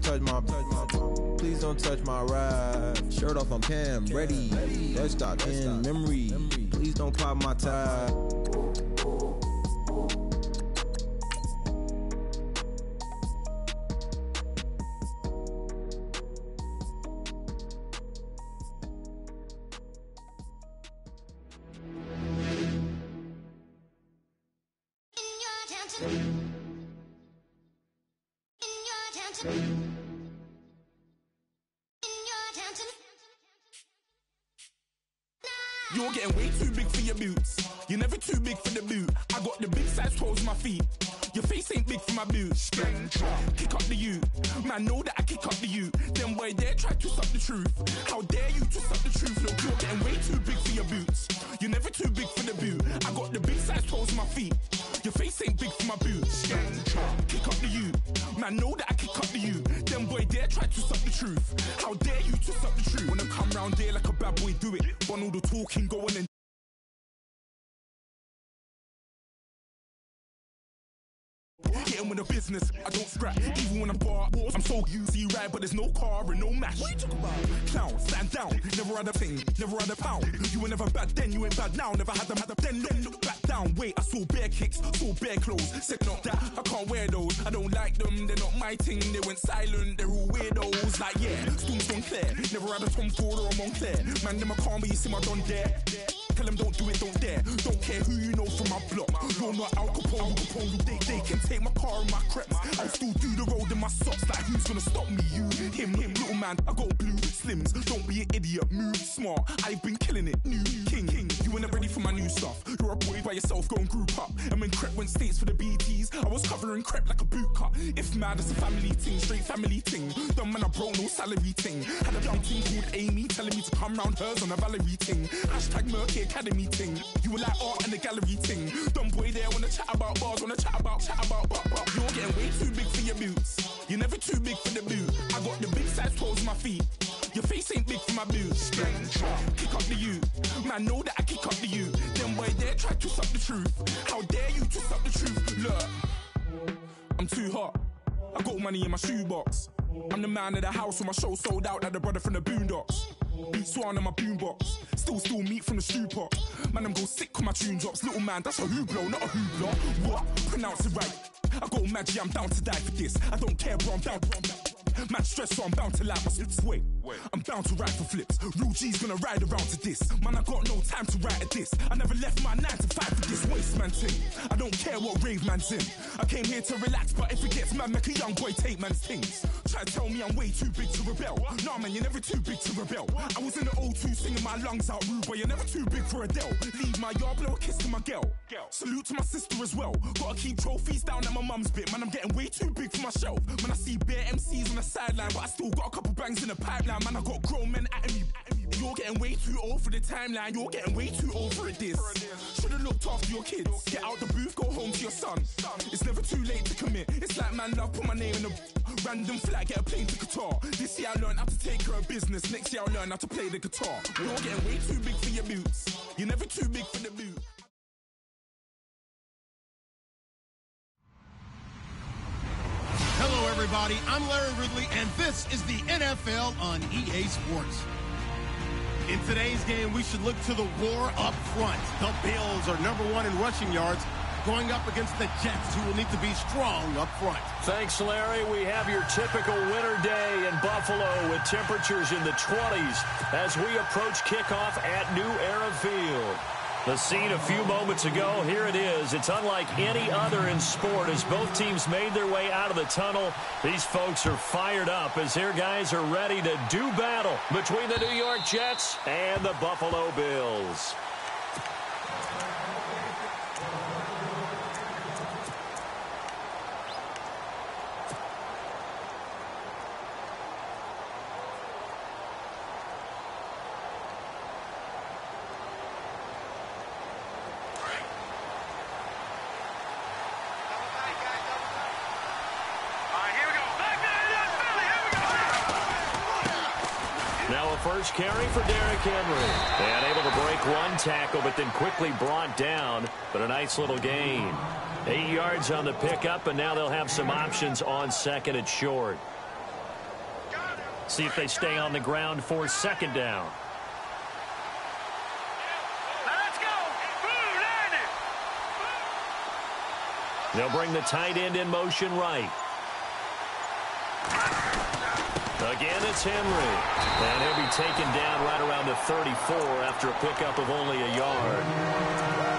touch my, please don't touch my ride. Shirt off, I'm Cam, ready. Desktop in memory. Please don't pop my tie. You're getting way too big for your boots. You're never too big for the boot. I got the big size toes on my feet. Your face ain't big for my boots. Kick up the you. Man, know that I kick up the you. Them boy there try to suck the truth. How dare you to suck the truth? Look, you're getting way too big for your boots. You're never too big for the boot. I got the big size toes on my feet. Your face ain't big for my boots. Kick up the you. Man, know that I kick up the you. Them boy there try to suck the truth. How dare you to suck the truth? Wanna come round there like a bad boy, do it. Want all the talking, go on and getting with the business, I don't scrap. Even when I'm bar, I'm so easy right, but there's no car and no match. What you talking about? Clown, stand down, never had a thing, never had a pound. You were never bad then, you ain't bad now. Never had them, then look back down. Wait, I saw bare kicks, saw bare clothes. Said not that, I can't wear those. I don't like them, they're not my thing. They went silent, they're all weirdos. Like yeah, Storm's don't clear. Never had a Tom Ford or a Montclair. Man, them I can't, but you see my done there. Tell them don't do it, don't dare. Don't care who you know from my block. You're not Al Capone, they can take my car and my creps. I'll still do the road in my socks. Like who's gonna stop me? You, him, little man. I got blue slims. Don't be an idiot, move smart. I've been killing it, new king. You ain't ready for my new stuff. You're a boy by yourself, go and group up. And when Crep went states for the BTs, I was covering Crep like a boot cut. If mad, it's a family thing, straight family thing. Dumb man, I broke no salary thing. Had a young thing called Amy telling me to come round hers on a Valerie thing. Hashtag Murky Academy thing. You were like art and the gallery thing. Dumb boy there wanna chat about bars, wanna chat about. You're getting way too big for your boots. You're never too big for the boot. I got the big size toes on my feet. Your face ain't big for my boots. Kick up the you. Man, know that I kick up the you. Them boy there try to suck the truth. How dare you to suck the truth? Look, I'm too hot. I got money in my shoebox. I'm the man of the house when my show sold out like the brother from the Boondocks. Beat Swan in my boombox. Still meat from the stew pot. Man, I'm go sick when my tune drops. Little man, that's a hooplo, not a hoopla. What? Pronounce it right. I got magic, I'm down to die for this. I don't care, bro, I'm down. Man stressed, so I'm bound to like my slips. Wait, I'm bound to ride for flips. Real G's gonna ride around to this. Man, I got no time to write at this. I never left my 9 to 5 for this waste man thing. I don't care what rave man's in. I came here to relax, but if it gets mad, make a young boy take man's things. Try to tell me I'm way too big to rebel. Nah, man, you're never too big to rebel. I was in the O2 singing my lungs out rude, but you're never too big for Adele. Leave my yard, blow a kiss to my girl. Salute to my sister as well. Gotta keep trophies down at my mum's bit. Man, I'm getting way too big for my shelf. Man, I see bare MCs on the sideline, but I still got a couple bangs in the pipeline. Man, I got grown men at me. You're getting way too old for the timeline. You're getting way too old for a diss. Should've looked after your kids. Get out the booth, go home to your son. It's never too late to commit. It's like man love, put my name in a random flag, get a plane to Qatar. This year I learned how to take care of business. Next year I'll learn how to play the guitar. You're getting way too big for your boots. You're never too big for the boot. Hello, everybody. I'm Larry Ridley, and this is the NFL on EA Sports. In today's game, we should look to the war up front. The Bills are #1 in rushing yards, going up against the Jets, who will need to be strong up front. Thanks, Larry. We have your typical winter day in Buffalo with temperatures in the 20s as we approach kickoff at New Era Field. The scene a few moments ago, here it is. It's unlike any other in sport as both teams made their way out of the tunnel. These folks are fired up as their guys are ready to do battle between the New York Jets and the Buffalo Bills. First carry for Derrick Henry. And able to break one tackle, but then quickly brought down. But a nice little gain. 8 yards on the pickup, and now they'll have some options on second and short. See if they stay on the ground for second down. They'll bring the tight end in motion right. Again, it's Henry. And he'll be taken down right around the 34 after a pickup of only a yard.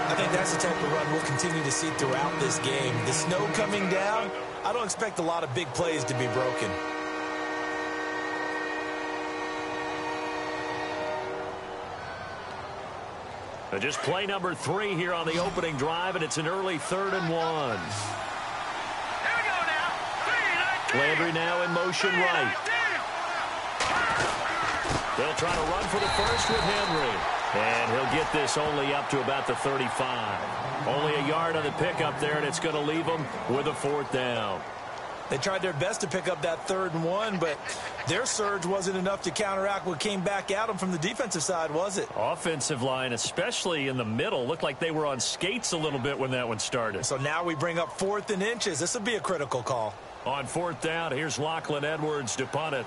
I think that's the type of run we'll continue to see throughout this game. The snow coming down, I don't expect a lot of big plays to be broken. Just play number 3 here on the opening drive, and it's an early 3rd and 1. Landry now in motion right. They'll try to run for the first with Henry. And he'll get this only up to about the 35. Only a yard on the pickup there, and it's going to leave them with a 4th down. They tried their best to pick up that 3rd and 1, but their surge wasn't enough to counteract what came back at them from the defensive side, was it? Offensive line, especially in the middle, looked like they were on skates a little bit when that one started. So now we bring up 4th and inches. This will be a critical call. On 4th down, here's Lachlan Edwards to punt it.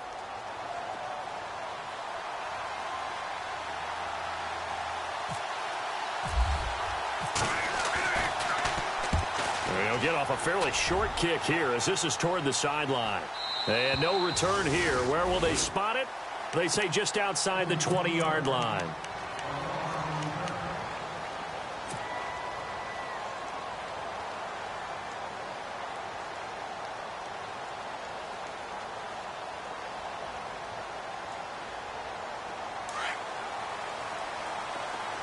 He'll get off a fairly short kick here as this is toward the sideline. And no return here. Where will they spot it? They say just outside the 20-yard line.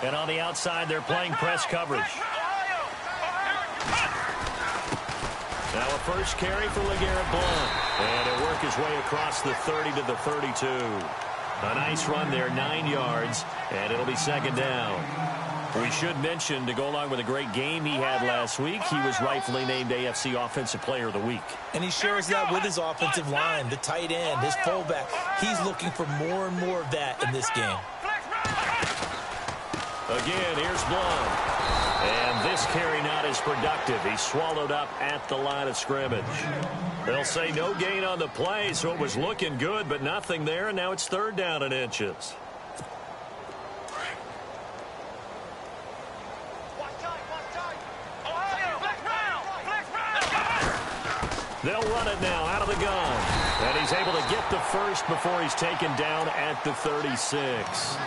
And on the outside, they're playing press coverage. Now a first carry for LeGarrette Blount. And he'll work his way across the 30 to the 32. A nice run there, 9 yards, and it'll be 2nd down. We should mention, to go along with a great game he had last week, he was rightfully named AFC Offensive Player of the Week. And he shares that with his offensive line, the tight end, his fullback. He's looking for more and more of that in this game. Again, here's Blount. And this carry not as productive. He's swallowed up at the line of scrimmage. They'll say no gain on the play, so it was looking good, but nothing there, and now it's 3rd down and inches. They'll run it now out of the gun. And he's able to get the first before he's taken down at the 36.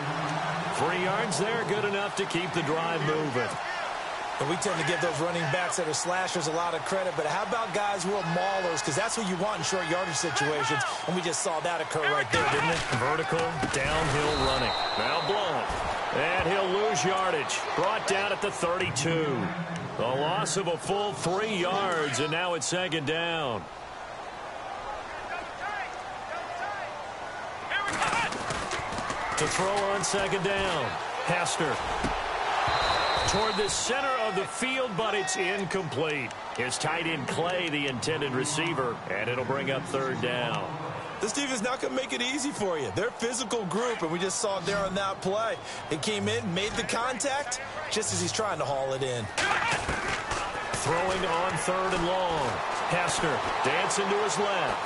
3 yards there, good enough to keep the drive moving. And we tend to give those running backs that are slashers a lot of credit, but how about guys who are maulers? Because that's what you want in short yardage situations, and we just saw that occur right there, didn't we? Vertical, downhill running. Now Blount. And he'll lose yardage. Brought down at the 32. A loss of a full 3 yards, and now it's 2nd down. To throw on 2nd down. Hester. Toward the center of the field, but it's incomplete. His tight end Clay, the intended receiver, and it'll bring up 3rd down. This defense is not going to make it easy for you. They're a physical group, and we just saw it there on that play. They came in, made the contact, just as he's trying to haul it in. Throwing on 3rd and long. Hester dancing to his left.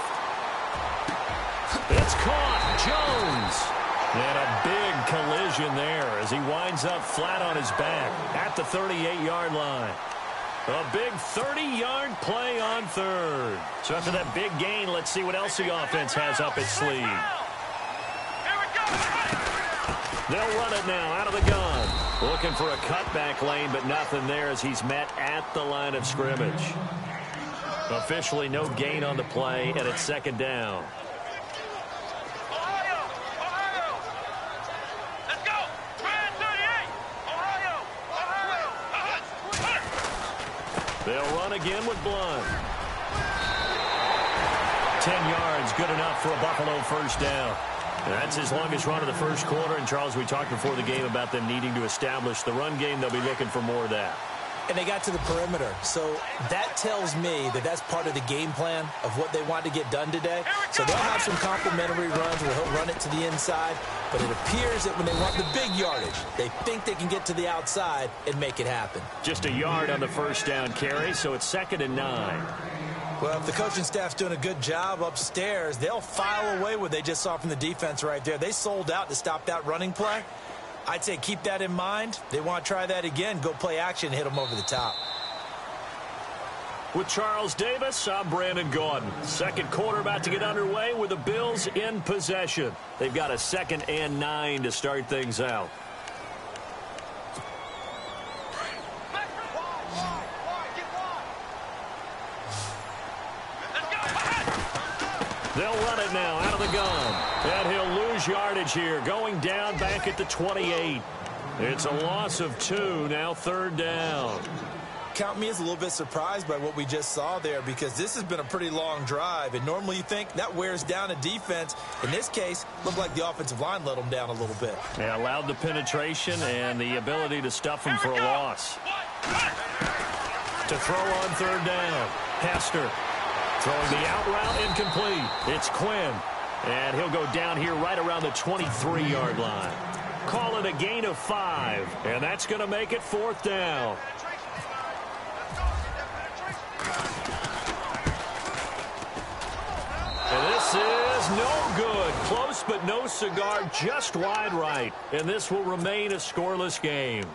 It's caught. Jones. And a big collision there as he winds up flat on his back at the 38-yard line. A big 30-yard play on 3rd. So after that big gain, let's see what else the offense has up its sleeve. They'll run it now out of the gun. Looking for a cutback lane, but nothing there as he's met at the line of scrimmage. Officially no gain on the play, and it's 2nd down. They'll run again with Blount. 10 yards, good enough for a Buffalo 1st down. That's his longest run of the first quarter. And, Charles, we talked before the game about them needing to establish the run game. They'll be looking for more of that. And they got to the perimeter. So that tells me that that's part of the game plan of what they want to get done today. So they'll have some complementary runs where he'll run it to the inside. But it appears that when they want the big yardage, they think they can get to the outside and make it happen. Just a yard on the 1st down carry, so it's 2nd and 9. Well, if the coaching staff's doing a good job upstairs, they'll file away what they just saw from the defense right there. They sold out to stop that running play. I'd say keep that in mind. They want to try that again. Go play action and hit them over the top. With Charles Davis, I'm Brandon Gaudin. Second quarter about to get underway with the Bills in possession. They've got a 2nd and 9 to start things out. They'll run it now out of the gun. And he'll lose yardage here, going down back at the 28. It's a loss of 2, now 3rd down. Count me as a little bit surprised by what we just saw there, because this has been a pretty long drive, and normally you think that wears down a defense. In this case, looked like the offensive line let them down a little bit. Yeah, allowed the penetration and the ability to stuff them for a loss. To throw on 3rd down. Hester throwing the out route incomplete. It's Quinn, and he'll go down here right around the 23-yard line. Call it a gain of 5, and that's going to make it 4th down. And this is no good. Close but no cigar, just wide right. And this will remain a scoreless game.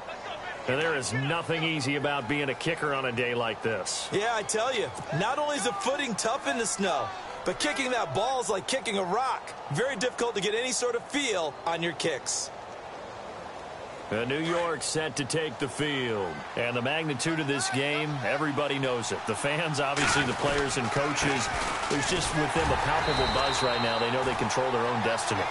And there is nothing easy about being a kicker on a day like this. Yeah, I tell you, not only is the footing tough in the snow, but kicking that ball is like kicking a rock. Very difficult to get any sort of feel on your kicks. New York set to take the field. And the magnitude of this game, everybody knows it. The fans, obviously the players and coaches. There's just with them a palpable buzz right now. They know they control their own destiny.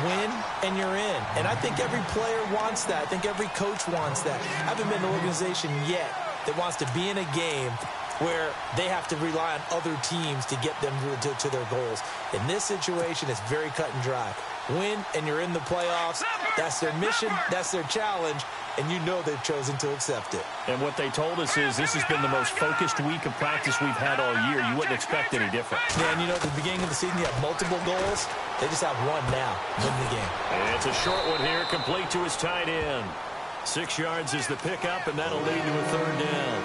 Win and you're in. And I think every player wants that. I think every coach wants that. I haven't been in an organization yet that wants to be in a game where they have to rely on other teams to get them to their goals. In this situation, it's very cut and dry. Win and you're in the playoffs. That's their mission. That's their challenge. And you know they've chosen to accept it. And what they told us is this has been the most focused week of practice we've had all year. You wouldn't expect any different. Yeah, and you know, at the beginning of the season, you have multiple goals. They just have one now. Win the game. And it's a short one here, complete to his tight end. 6 yards is the pickup, and that'll lead to a 3rd down.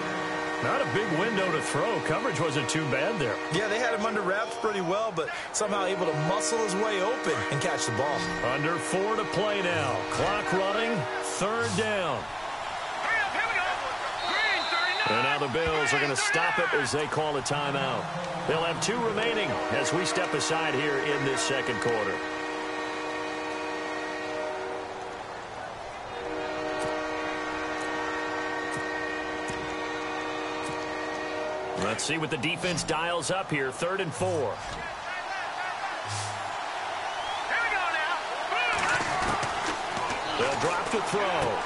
Not a big window to throw. Coverage wasn't too bad there. Yeah, they had him under wraps pretty well, but somehow able to muscle his way open and catch the ball. Under 4 to play now. Clock running, 3rd down. And now the Bills are going to stop it as they call a timeout. They'll have 2 remaining as we step aside here in this 2nd quarter. Let's see what the defense dials up here. 3rd and 4. They'll drop to throw.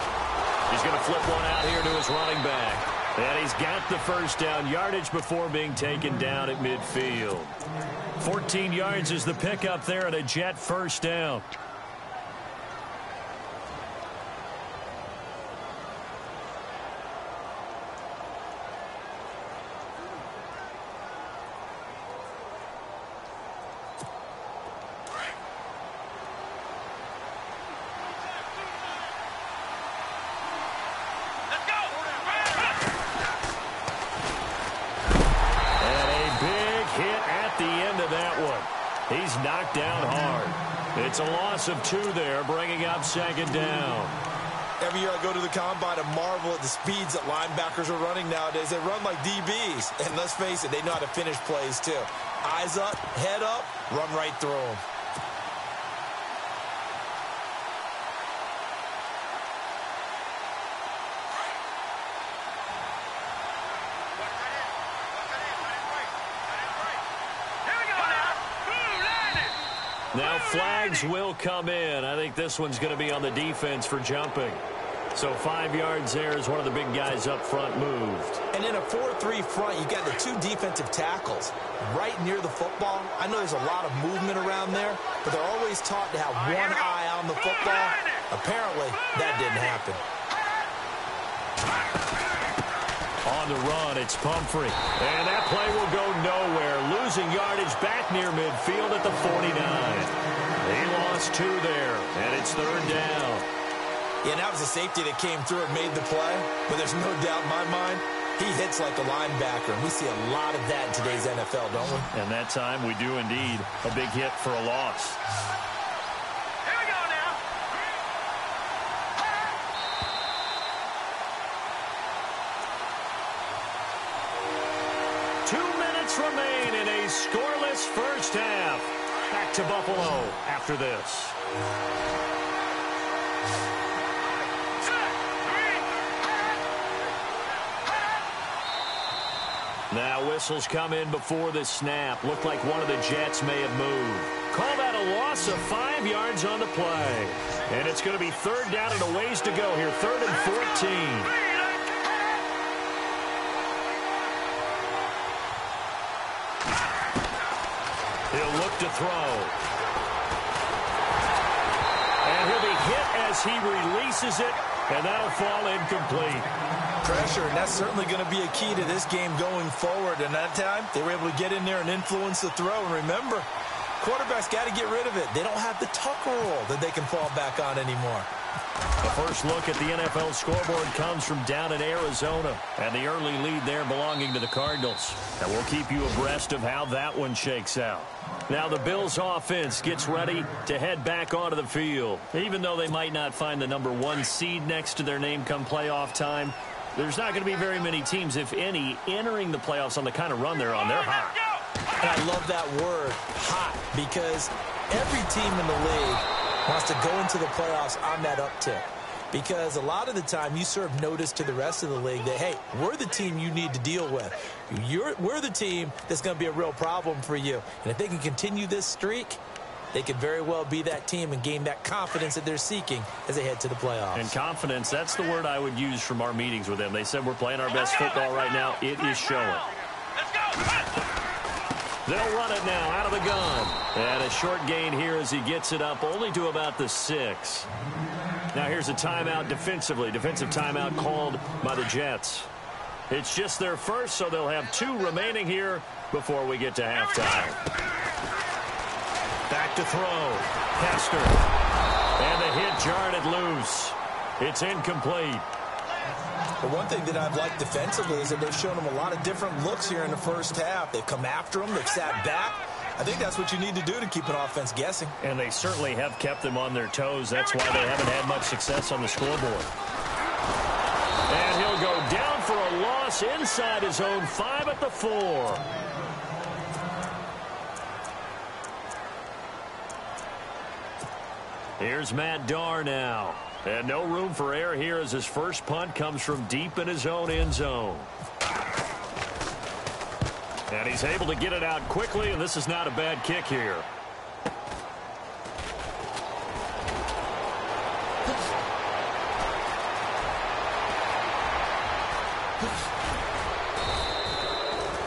He's going to flip one out here to his running back. And he's got the 1st down, yardage before being taken down at midfield. 14 yards is the pickup there and a Jet 1st down. He's knocked down hard. It's a loss of 2 there, bringing up 2nd down. Every year I go to the combine and marvel at the speeds that linebackers are running nowadays. They run like DBs. And let's face it, they know how to finish plays too. Eyes up, head up, run right through them. Now flags will come in. I think this one's going to be on the defense for jumping. So 5 yards there as one of the big guys up front moved. And in a 4-3 front, you got the 2 defensive tackles right near the football. I know there's a lot of movement around there, but they're always taught to have one eye on the football. Apparently, that didn't happen. On the run, it's Pumphrey. And that play will go nowhere. Losing yardage back near midfield at the 49. He lost 2 there, and it's 3rd down. Yeah, that was a safety that came through and made the play. But there's no doubt in my mind, He hits like a linebacker, and we see a lot of that in today's NFL, don't we? And that time we do indeed. A big hit for a loss. Here we go now. 2 minutes remain in a scoreless first half. Back to Buffalo after this. Now whistles come in before the snap. Looked like one of the Jets may have moved. Call that a loss of 5 yards on the play. And it's going to be third down and a ways to go here. 3rd and 14. He'll look to throw. And he'll be hit as he releases it, and that'll fall incomplete. Pressure, and that's certainly going to be a key to this game going forward. And that time, they were able to get in there and influence the throw. And remember, quarterbacks got to get rid of it. They don't have the tuck roll that they can fall back on anymore. The first look at the NFL scoreboard comes from down in Arizona, and the early lead there belonging to the Cardinals. And we'll keep you abreast of how that one shakes out. Now the Bills offense gets ready to head back onto the field. Even though they might not find the number 1 seed next to their name come playoff time, there's not going to be very many teams, if any, entering the playoffs on the kind of run they're on. They're hot. And I love that word, hot, because every team in the league wants to go into the playoffs on that uptick. Because a lot of the time you serve notice to the rest of the league that, hey, we're the team you need to deal with. We're the team that's going to be a real problem for you. And if they can continue this streak, they could very well be that team and gain that confidence that they're seeking as they head to the playoffs. And confidence, that's the word I would use from our meetings with them. They said we're playing our best football right now. It is showing. Let's go. They'll run it now out of the gun. And a short gain here as he gets it up only to about the 6. Now here's a timeout defensively. Defensive timeout called by the Jets. It's just their first, so they'll have 2 remaining here before we get to halftime. Back to throw. Hester. And the hit jarred it loose. It's incomplete. The one thing that I've liked defensively is that they've shown them a lot of different looks here in the first half. They've come after them. They've sat back. I think that's what you need to do to keep an offense guessing. And they certainly have kept them on their toes. That's why they haven't had much success on the scoreboard. And he'll go down for a loss inside his own 5 at the 4. Here's Matt Darr now. And no room for error here as his first punt comes from deep in his own end zone. And he's able to get it out quickly, and this is not a bad kick here.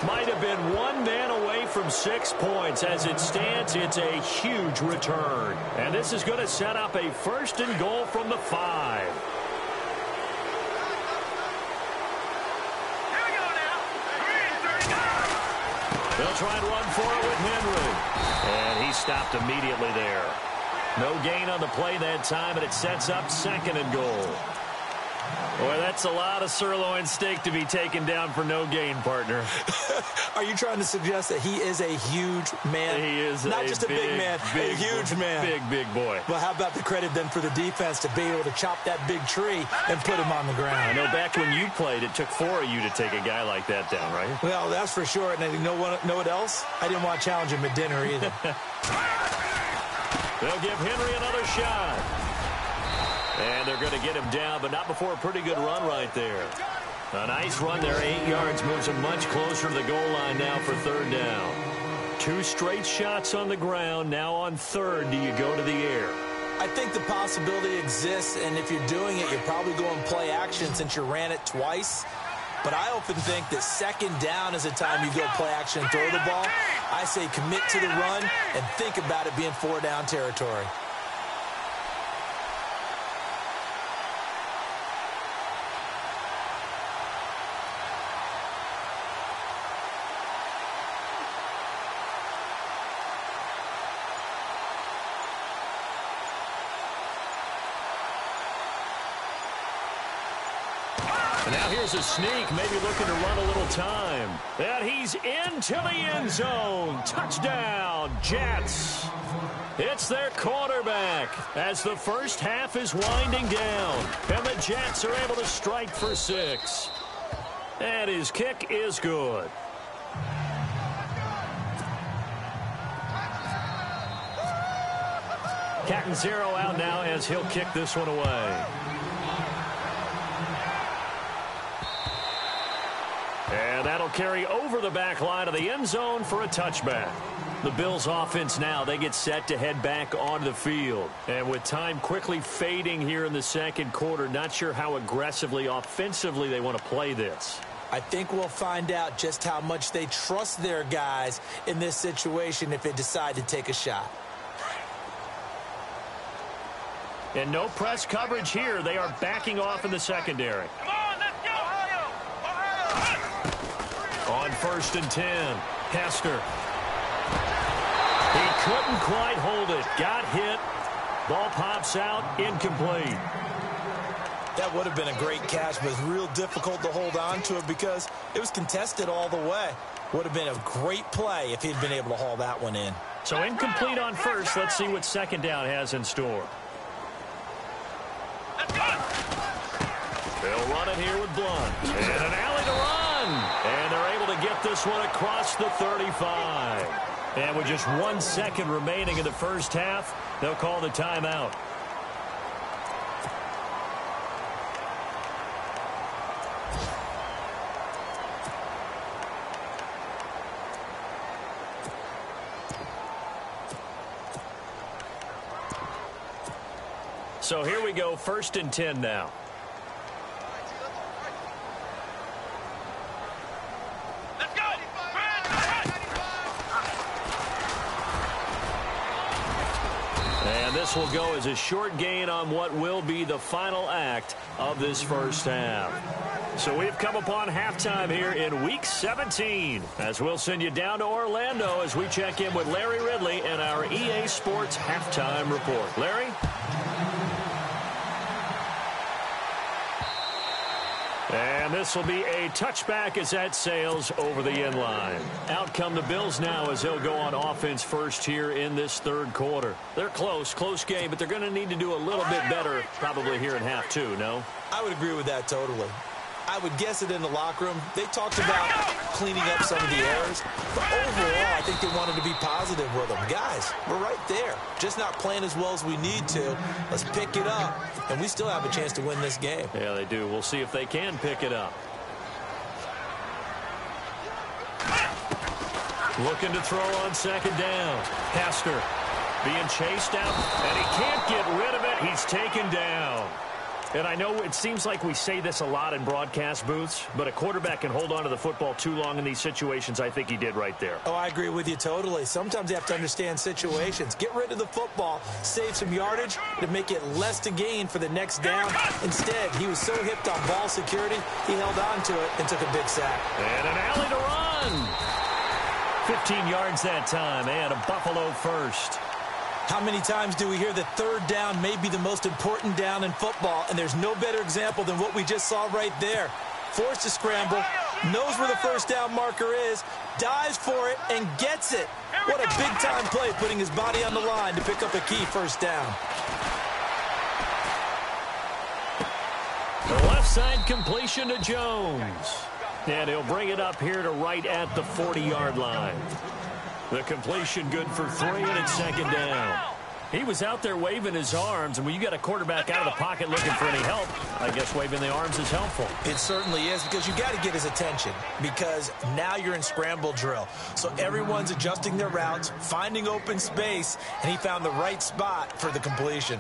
Might have been one man away from 6 points. As it stands, it's a huge return. And this is going to set up a 1st and goal from the 5. Here we go now. 3:39. They'll try and run for it with Henry. And he stopped immediately there. No gain on the play that time, and it sets up 2nd and goal. Boy, that's a lot of sirloin steak to be taken down for no gain, partner. Are you trying to suggest that he is a huge man? He is not just a big man, a huge man. Big boy. Well, how about the credit then for the defense to be able to chop that big tree and put him on the ground? I know back when you played, it took 4 of you to take a guy like that down, right? Well, that's for sure. And you know what else? I didn't want to challenge him at dinner either. They'll give Henry another shot. And they're going to get him down, but not before a pretty good run right there. A nice run there, 8 yards, moves him much closer to the goal line now for 3rd down. 2 straight shots on the ground. Now on 3rd, do you go to the air? I think the possibility exists, and if you're doing it, you're probably going play action since you ran it twice. But I often think that 2nd down is the time you go play action and throw the ball. I say commit to the run and think about it being 4-down territory. And now here's a sneak, maybe looking to run a little time. And he's into the end zone. Touchdown, Jets. It's their quarterback as the first half is winding down. And the Jets are able to strike for 6. And his kick is good. Cat and zero out now as he'll kick this one away. And that'll carry over the back line of the end zone for a touchback. The Bills offense now, they get set to head back onto the field. And with time quickly fading here in the second quarter, not sure how aggressively, offensively they want to play this. I think we'll find out just how much they trust their guys in this situation if they decide to take a shot. And no press coverage here. They are backing off in the secondary. Come on, let's go! Ohio! On 1st and 10, Hester. He couldn't quite hold it. Got hit. Ball pops out. Incomplete. That would have been a great catch, but it's real difficult to hold on to it because it was contested all the way. Would have been a great play if he'd been able to haul that one in. So incomplete on 1st. Let's see what 2nd down has in store. They'll run it here with Blunt. And an alley to run. And they're able to get this one across the 35. And with just 1 second remaining in the first half, they'll call the timeout. So here we go, 1st and 10 now. Let's go! And this will go as a short gain on what will be the final act of this first half. So we've come upon halftime here in Week 17 as we'll send you down to Orlando as we check in with Larry Ridley and our EA Sports Halftime Report. Larry? And this will be a touchback as that sails over the end line. Out come the Bills now as they'll go on offense first here in this third quarter. They're close game, but they're going to need to do a little bit better probably here in half 2, no? I would agree with that totally. I would guess it in the locker room. They talked about cleaning up some of the errors. But overall, I think they wanted to be positive with them. Guys, we're right there. Just not playing as well as we need to. Let's pick it up. And we still have a chance to win this game. Yeah, they do. We'll see if they can pick it up. Looking to throw on 2nd down. Hester being chased out. And he can't get rid of it. He's taken down. And I know it seems like we say this a lot in broadcast booths, but a quarterback can hold on to the football too long in these situations. I think he did right there. Oh, I agree with you totally. Sometimes you have to understand situations. Get rid of the football, save some yardage to make it less to gain for the next down. Instead, he was so hipped on ball security, he held on to it and took a big sack. And an alley to run. 15 yards that time, and a Buffalo first. How many times do we hear that 3rd down may be the most important down in football, and there's no better example than what we just saw right there. Forced to scramble, knows where the 1st down marker is, dives for it, and gets it. What a big-time play, putting his body on the line to pick up a key 1st down. The left side completion to Jones. And he'll bring it up here to right at the 40-yard line. The completion good for 3, and it's 2nd down. He was out there waving his arms, and when you got a quarterback out of the pocket looking for any help, I guess waving the arms is helpful. It certainly is, because you got to get his attention, because now you're in scramble drill. So everyone's adjusting their routes, finding open space, and he found the right spot for the completion.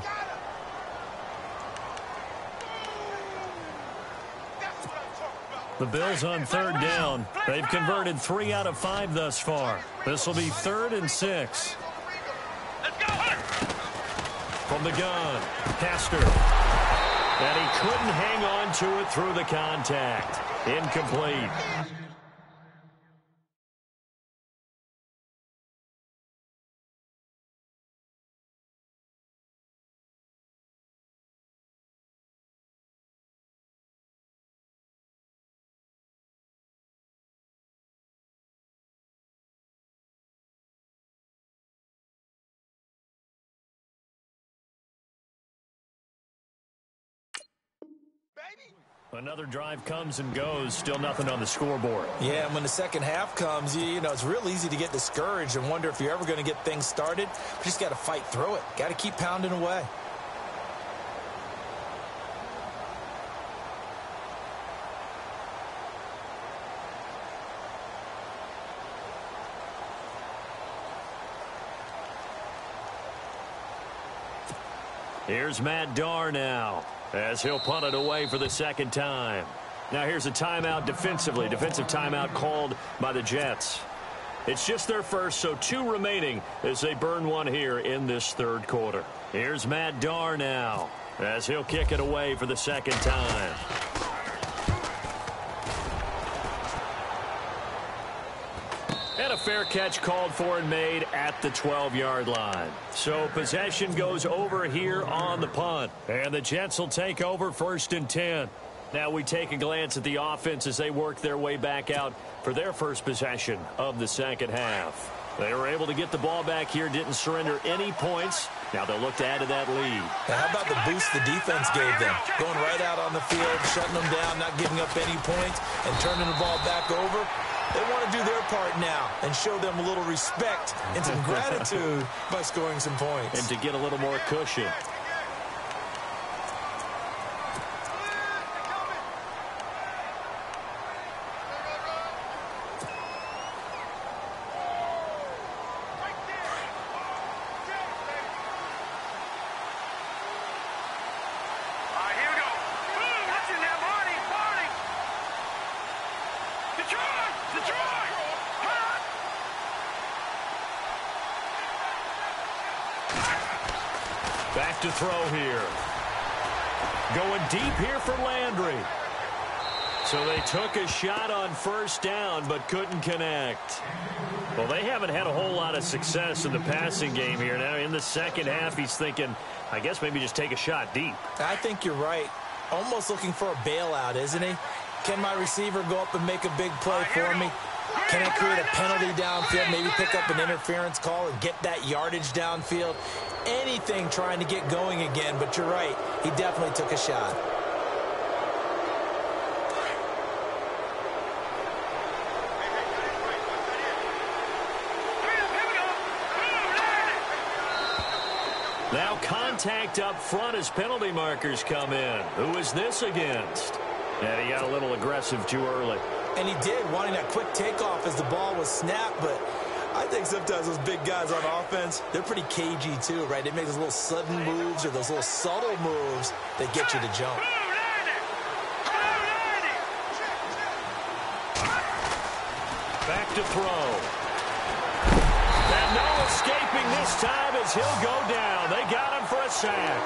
The Bills on 3rd down. They've converted 3 out of 5 thus far. This will be 3rd and 6. Let's go! From the gun, Hester. And he couldn't hang on to it through the contact. Incomplete. Another drive comes and goes, still nothing on the scoreboard. Yeah, and when the second half comes, you know, it's real easy to get discouraged and wonder if you're ever going to get things started. You just got to fight through it. Got to keep pounding away. Here's Matt Darr now, as he'll punt it away for the second time. Now here's a timeout defensively. Defensive timeout called by the Jets. It's just their first, so 2 remaining as they burn one here in this third quarter. Here's Matt Darr now, as he'll kick it away for the second time. And a fair catch called for and made at the 12-yard line. So possession goes over here on the punt. And the Jets will take over 1st and 10. Now we take a glance at the offense as they work their way back out for their first possession of the second half. They were able to get the ball back here, didn't surrender any points. Now they'll look to add to that lead. Now how about the boost the defense gave them? Going right out on the field, shutting them down, not giving up any points, and turning the ball back over. They want to do their part now and show them a little respect and some gratitude by scoring some points. And to get a little more cushion. Back to throw here. Going deep here for Landry. So they took a shot on first down but couldn't connect. Well, they haven't had a whole lot of success in the passing game here. Now in the second half, he's thinking, I guess maybe just take a shot deep. I think you're right. Almost looking for a bailout, isn't he? Can my receiver go up and make a big play for me? Can I create a penalty downfield, maybe pick up an interference call and get that yardage downfield? Anything trying to get going again, but you're right. He definitely took a shot. Now contact up front as penalty markers come in. Who is this against? Yeah, he got a little aggressive too early. And he did, wanting that quick takeoff as the ball was snapped, but I think sometimes those big guys on offense, they're pretty cagey too, right? They make those little sudden moves or those little subtle moves that get you to jump. Back to throw. And no escaping this time as he'll go down. They got him for a sack.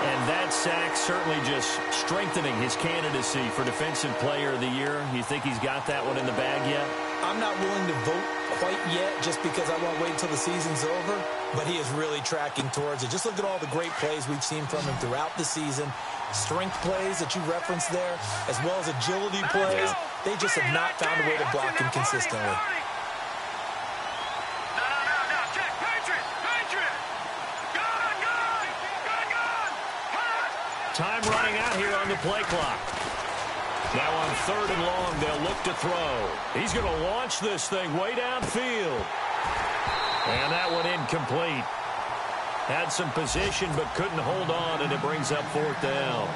And that sack certainly just strengthening his candidacy for Defensive Player of the Year. You think he's got that one in the bag yet? I'm not willing to vote quite yet just because I won't wait until the season's over, but he is really tracking towards it. Just look at all the great plays we've seen from him throughout the season. Strength plays that you referenced there, as well as agility plays. They just have not found a way to block him consistently. Time running out here on the play clock. Now on 3rd and long, they'll look to throw. He's going to launch this thing way downfield. And that one incomplete. Had some position but couldn't hold on, and it brings up 4th down.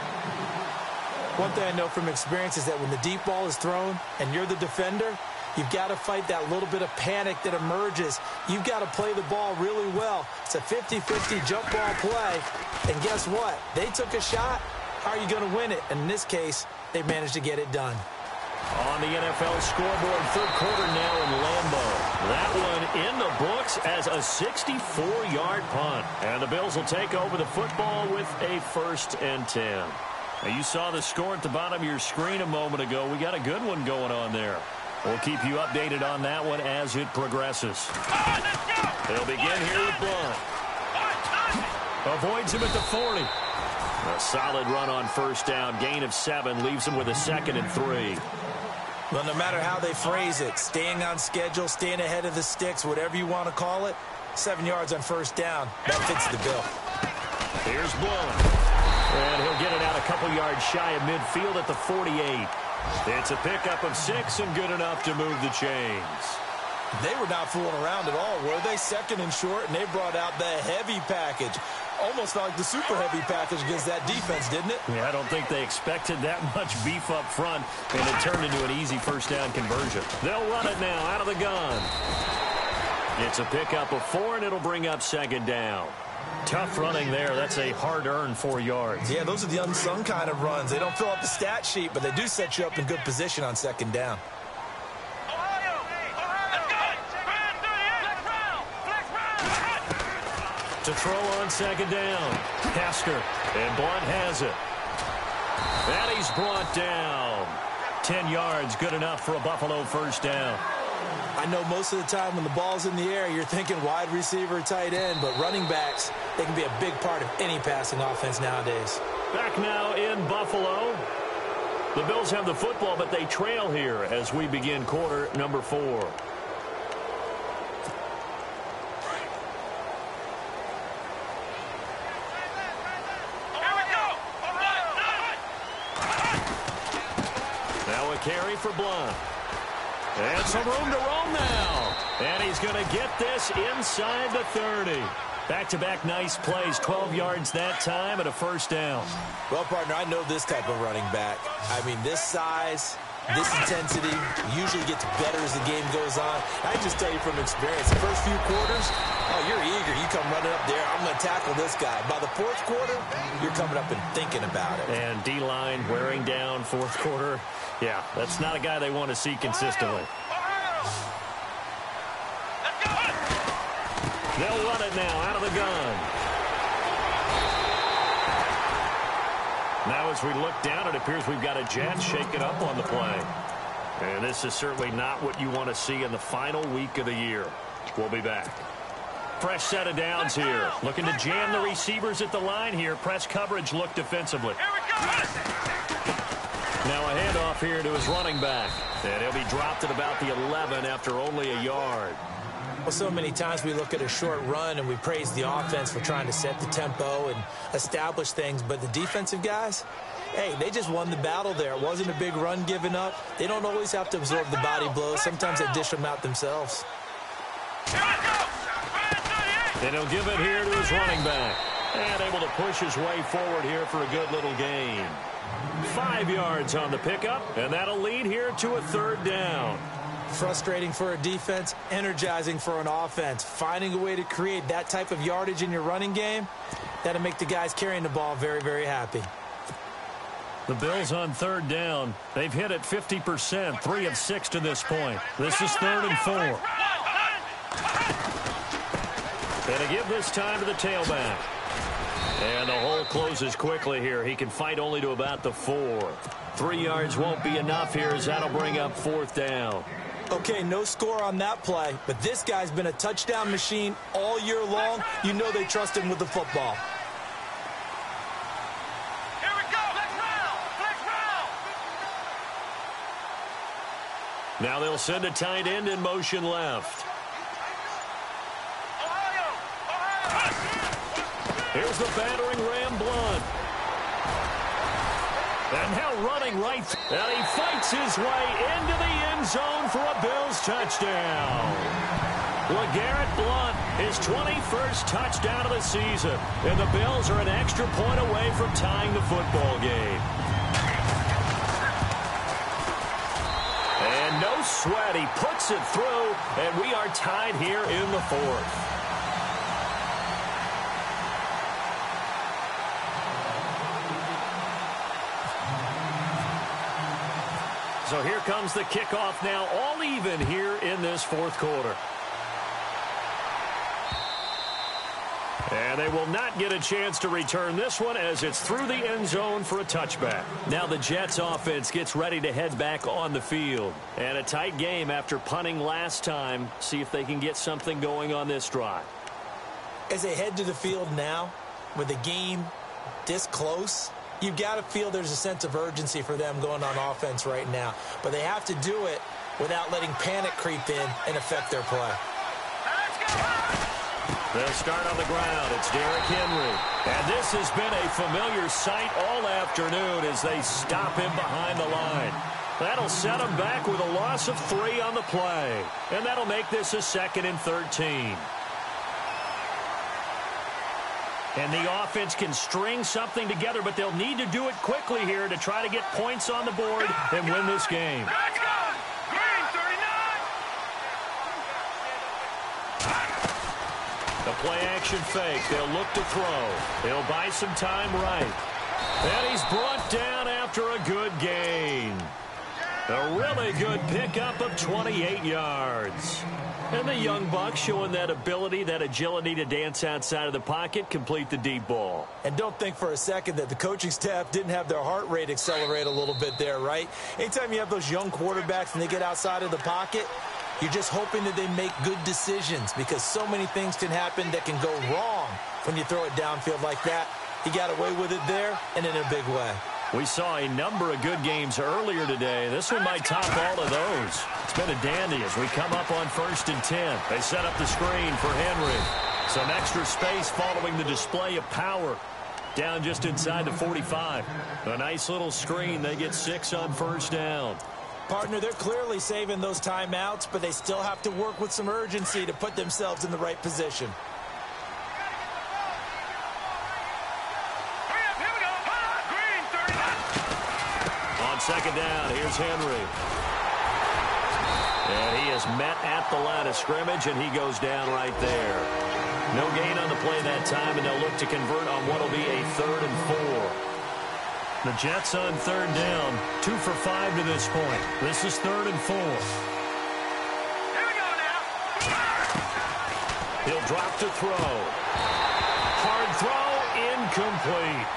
One thing I know from experience is that when the deep ball is thrown and you're the defender, you've got to fight that little bit of panic that emerges. You've got to play the ball really well. It's a 50-50 jump ball play. And guess what? They took a shot. How are you going to win it? And in this case, they managed to get it done. On the NFL scoreboard, 3rd quarter now in Lambeau. That one in the books as a 64-yard punt. And the Bills will take over the football with a 1st and 10. Now, you saw the score at the bottom of your screen a moment ago. We got a good one going on there. We'll keep you updated on that one as it progresses. They'll begin here with Blunt. Avoids him at the 40. A solid run on 1st down. Gain of 7 leaves him with a 2nd and 3. Well, no matter how they phrase it, staying on schedule, staying ahead of the sticks, whatever you want to call it, 7 yards on 1st down. That fits the bill. Here's Blunt. And he'll get it out a couple yards shy of midfield at the 48. It's a pickup of 6 and good enough to move the chains. They were not fooling around at all, were they? Second and short, and they brought out the heavy package. Almost like the super heavy package against that defense, didn't it? Yeah, I don't think they expected that much beef up front, and it turned into an easy first down conversion. They'll run it now out of the gun. It's a pickup of 4, and it'll bring up second down. Tough running there. That's a hard-earned 4 yards. Yeah, those are the unsung kind of runs. They don't fill up the stat sheet, but they do set you up in good position on second down. To throw on second down. Hasker, and Blunt has it. And he's brought down. 10 yards, good enough for a Buffalo first down. I know most of the time when the ball's in the air, you're thinking wide receiver, tight end, but running backs, they can be a big part of any passing offense nowadays. Back now in Buffalo. The Bills have the football, but they trail here as we begin quarter number 4. Carry for Blunt. And some room to roam now. And he's going to get this inside the 30. Back-to-back nice plays. 12 yards that time and a first down. Well, partner, I know this type of running back. I mean, this size, this intensity usually gets better as the game goes on. I just tell you from experience, the first few quarters, oh, you're eager. You come running up there. I'm going to tackle this guy. By the fourth quarter, you're coming up and thinking about it. And D-line wearing down fourth quarter. Yeah, that's not a guy they want to see consistently. They'll run it now out of the gun. Now as we look down, it appears we've got a Jet shaking up on the play. And this is certainly not what you want to see in the final week of the year. We'll be back. Fresh set of downs here. Looking to jam the receivers at the line here. Press coverage look defensively. Now a handoff here to his running back. And he'll be dropped at about the 11 after only a yard. Well, so many times we look at a short run and we praise the offense for trying to set the tempo and establish things. But the defensive guys, hey, they just won the battle there. It wasn't a big run given up. They don't always have to absorb the body blows. Sometimes they dish them out themselves. And he'll give it here to his running back. And able to push his way forward here for a good little gain. 5 yards on the pickup, and that'll lead here to a third down. Frustrating for a defense, energizing for an offense. Finding a way to create that type of yardage in your running game, that'll make the guys carrying the ball very, very happy. The Bills on third down. They've hit it 50%, 3 of 6 to this point. This is 3rd and 4. And a give this time to the tailback. And the hole closes quickly here. He can fight only to about the 4. 3 yards won't be enough here as that'll bring up 4th down. Okay, no score on that play, but this guy's been a touchdown machine all year long. You know they trust him with the football. Here we go. Next round. Now they'll send a tight end in motion left. Here's the battering ram Blunt. And now running right. And he fights his way into the end zone for a Bills touchdown. LeGarrette Blunt, his 21st touchdown of the season. And the Bills are an extra point away from tying the football game. And no sweat. He puts it through. And we are tied here in the 4th. So here comes the kickoff now, all even here in this 4th quarter. And they will not get a chance to return this one as it's through the end zone for a touchback. Now the Jets offense gets ready to head back on the field. And a tight game after punting last time. See if they can get something going on this drive. As they head to the field now, with the game this close, you've got to feel there's a sense of urgency for them going on offense right now. But they have to do it without letting panic creep in and affect their play. They'll start on the ground. It's Derrick Henry. And this has been a familiar sight all afternoon as they stop him behind the line. That'll set him back with a loss of 3 on the play. And that'll make this a 2nd and 13. And the offense can string something together, but they'll need to do it quickly here to try to get points on the board and win this game. Let's go! Green 39! The play-action fake. They'll look to throw. They'll buy some time right. And he's brought down after a good gain. A really good pickup of 28 yards. And the young buck showing that ability, that agility to dance outside of the pocket, complete the deep ball. And don't think for a second that the coaching staff didn't have their heart rate accelerate a little bit there, right? Anytime you have those young quarterbacks and they get outside of the pocket, you're just hoping that they make good decisions because so many things can happen that can go wrong when you throw it downfield like that. He got away with it there and in a big way. We saw a number of good games earlier today. This one might top all of those. It's been a dandy as we come up on 1st and 10. They set up the screen for Henry. Some extra space following the display of power. Down just inside the 45. A nice little screen. They get 6 on 1st down. Partner, they're clearly saving those timeouts, but they still have to work with some urgency to put themselves in the right position. Second down, here's Henry. And he is met at the line of scrimmage, and he goes down right there. No gain on the play that time, and they'll look to convert on what will be a 3rd and 4. The Jets on 3rd down, 2 for 5 to this point. This is 3rd and 4. Here we go now. He'll drop to throw. Hard throw, incomplete.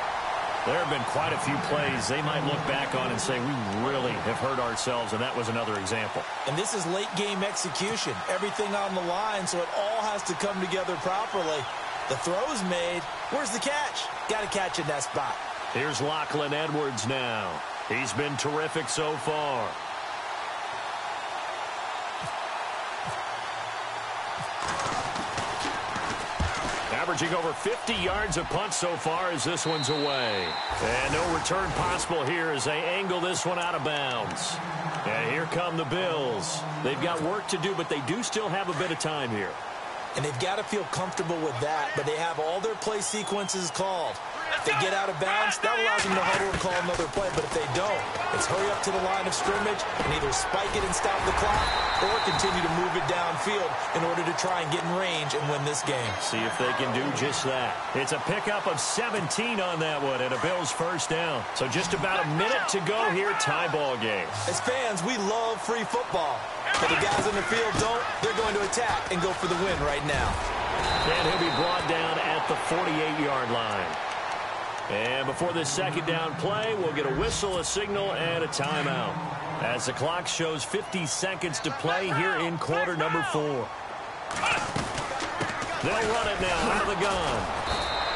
There have been quite a few plays they might look back on and say, we really have hurt ourselves, and that was another example. And this is late-game execution. Everything on the line, so it all has to come together properly. The throw's made. Where's the catch? Got to catch in that spot. Here's Lachlan Edwards now. He's been terrific so far. Averaging over 50 yards a punt so far as this one's away. And no return possible here as they angle this one out of bounds. And here come the Bills. They've got work to do, but they do still have a bit of time here. And they've got to feel comfortable with that, but they have all their play sequences called. If they get out of bounds, that allows them to huddle and call another play. But if they don't, it's hurry up to the line of scrimmage and either spike it and stop the clock or continue to move it downfield in order to try and get in range and win this game. See if they can do just that. It's a pickup of 17 on that one and a Bills 1st down. So just about a minute to go here, tie ball game. As fans, we love free football. But the guys on the field don't. They're going to attack and go for the win right now. And he'll be brought down at the 48-yard line. And before this 2nd down play, we'll get a whistle, a signal, and a timeout. As the clock shows 50 seconds to play here in quarter number 4. They'll run it now out of the gun.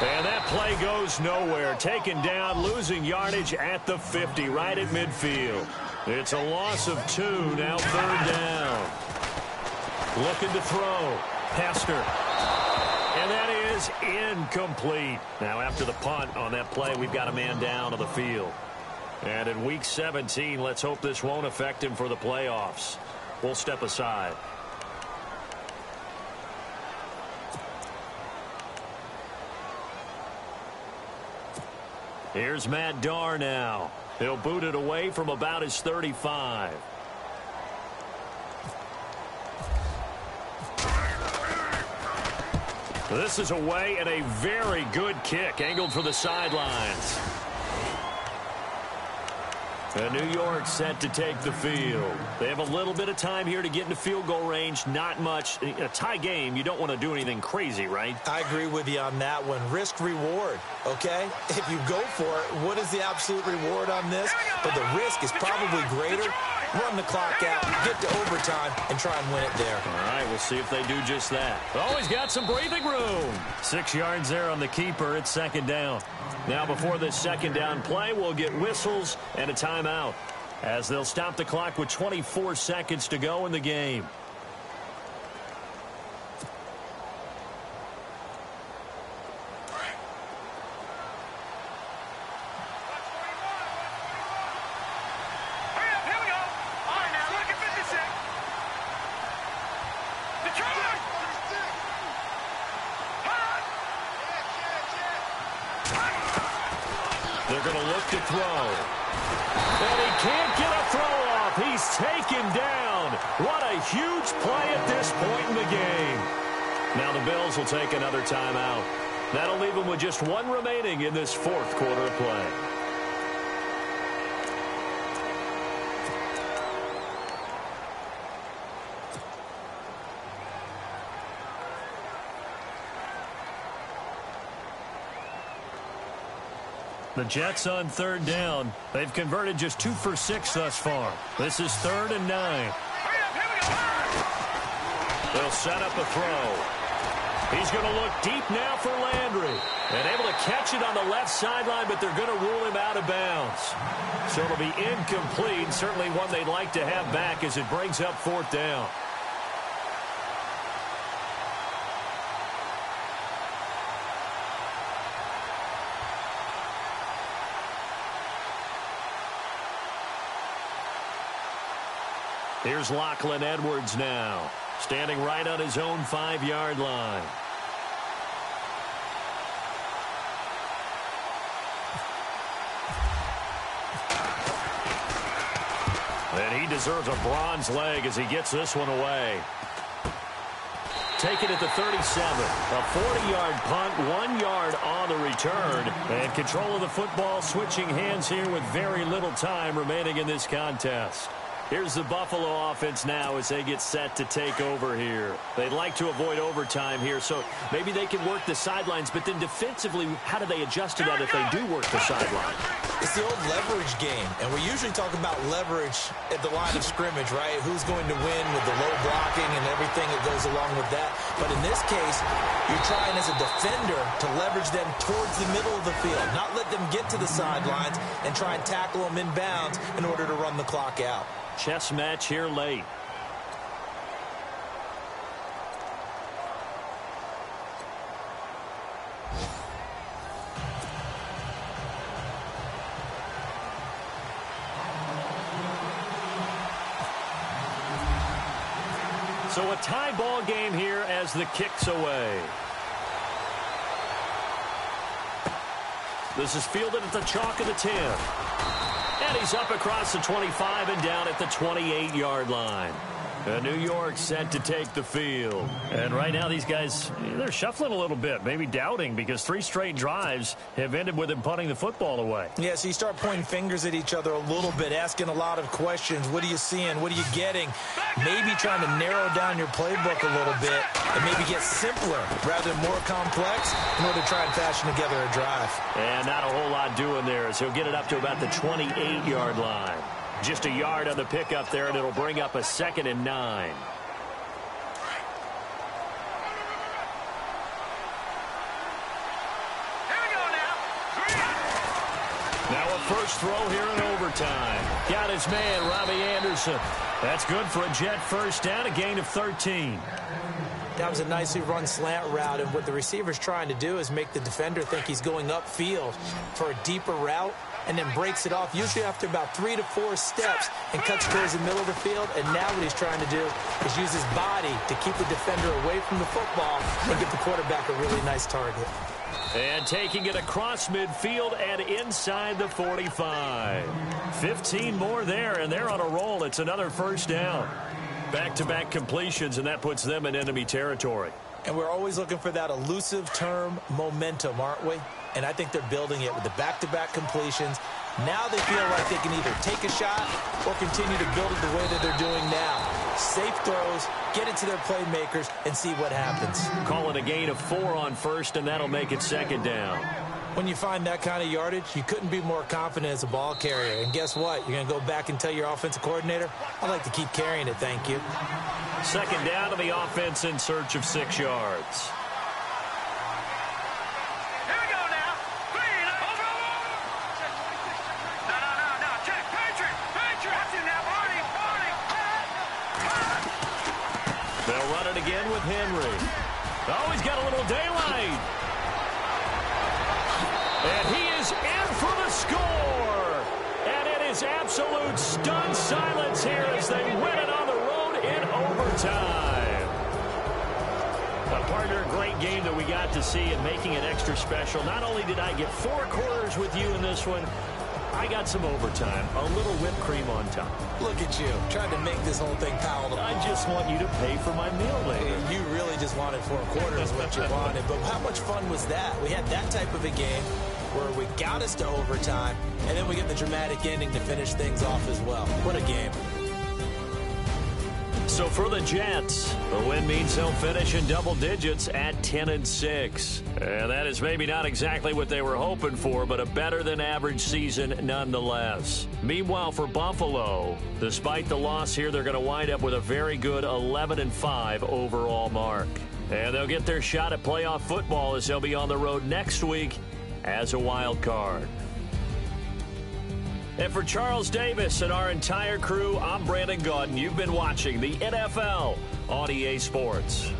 And that play goes nowhere. Taken down, losing yardage at the 50, right at midfield. It's a loss of 2, now 3rd down. Looking to throw. Hester. And that is incomplete. Now after the punt on that play, we've got a man down on the field. And in week 17, let's hope this won't affect him for the playoffs. We'll step aside. Here's Matt Darr now. He'll boot it away from about his 35. This is away and a very good kick angled for the sidelines. And New York set to take the field. They have a little bit of time here to get into field goal range. Not much. In a tie game, you don't want to do anything crazy, right? I agree with you on that one. Risk reward, okay? If you go for it, what is the absolute reward on this? But the risk is probably greater. Run the clock out, get to overtime, and try and win it there. All right, we'll see if they do just that. Always got some breathing room. 6 yards there on the keeper. It's 2nd down. Now before this 2nd down play, we'll get whistles and a timeout as they'll stop the clock with 24 seconds to go in the game. They're going to look to throw. And he can't get a throw off. He's taken down. What a huge play at this point in the game. Now the Bills will take another timeout. That'll leave them with just one remaining in this fourth quarter of play. The Jets on third down. They've converted just 2 for 6 thus far. This is 3rd and 9. They'll set up a throw. He's going to look deep now for Landry. And able to catch it on the left sideline, but they're going to rule him out of bounds. So it'll be incomplete. Certainly one they'd like to have back as it brings up 4th down. Here's Lachlan Edwards now, standing right on his own 5-yard line. And he deserves a bronze leg as he gets this one away. Take it at the 37. A 40-yard punt, 1 yard on the return. And control of the football switching hands here with very little time remaining in this contest. Here's the Buffalo offense now as they get set to take over here. They'd like to avoid overtime here, so maybe they can work the sidelines, but then defensively, how do they adjust to that if they do work the sideline? It's the old leverage game, and we usually talk about leverage at the line of scrimmage, right? Who's going to win with the low blocking and everything that goes along with that. But in this case, you're trying as a defender to leverage them towards the middle of the field, not let them get to the sidelines and try and tackle them inbounds in order to run the clock out. Chess match here late. So a tie ball game here as the kick's away. This is fielded at the chalk of the 10. And he's up across the 25 and down at the 28-yard line. New York set to take the field. And right now these guys, they're shuffling a little bit, maybe doubting, because 3 straight drives have ended with them punting the football away. Yeah, so you start pointing fingers at each other a little bit, asking a lot of questions. What are you seeing? What are you getting? Maybe trying to narrow down your playbook a little bit and maybe get simpler rather than more complex in order to try and fashion together a drive. And not a whole lot doing there, so he'll get it up to about the 28-yard line. Just a yard on the pickup there, and it'll bring up a 2nd and 9. Now a first throw here in overtime. Got his man, Robbie Anderson. That's good for a Jet first down, a gain of 13. That was a nicely run slant route, and what the receiver's trying to do is make the defender think he's going upfield for a deeper route, and then breaks it off, usually after about 3 to 4 steps, and cuts towards the middle of the field. And now what he's trying to do is use his body to keep the defender away from the football and give the quarterback a really nice target. And taking it across midfield and inside the 45. 15 more there, and they're on a roll. It's another first down. Back-to-back completions, and that puts them in enemy territory. And we're always looking for that elusive term momentum, aren't we? And I think they're building it with the back-to-back completions. Now they feel like they can either take a shot or continue to build it the way that they're doing now. Safe throws, get it to their playmakers, and see what happens. Call it a gain of 4 on first, and that'll make it 2nd down. When you find that kind of yardage, you couldn't be more confident as a ball carrier. And guess what? You're going to go back and tell your offensive coordinator, I'd like to keep carrying it, thank you. 2nd down to the offense in search of 6 yards. They'll run it again with Henry. Oh, he's got a little daylight. And he is in for the score. And it is absolute stunned silence here as they win it on the road in overtime. A Partner, a great game that we got to see and making it extra special. Not only did I get 4 quarters with you in this one, I got some overtime, a little whipped cream on top. Look at you, trying to make this whole thing palatable. I just want you to pay for my meal later. You really just wanted 4 quarters what you wanted. But how much fun was that? We had that type of a game where we got us to overtime, and then we get the dramatic ending to finish things off as well. What a game. So for the Jets, the win means they'll finish in double digits at 10-6. And that is maybe not exactly what they were hoping for, but a better-than-average season nonetheless. Meanwhile, for Buffalo, despite the loss here, they're going to wind up with a very good 11-5 overall mark. And they'll get their shot at playoff football as they'll be on the road next week as a wild card. And for Charles Davis and our entire crew, I'm Brandon Gaudin. You've been watching the NFL on EA Sports.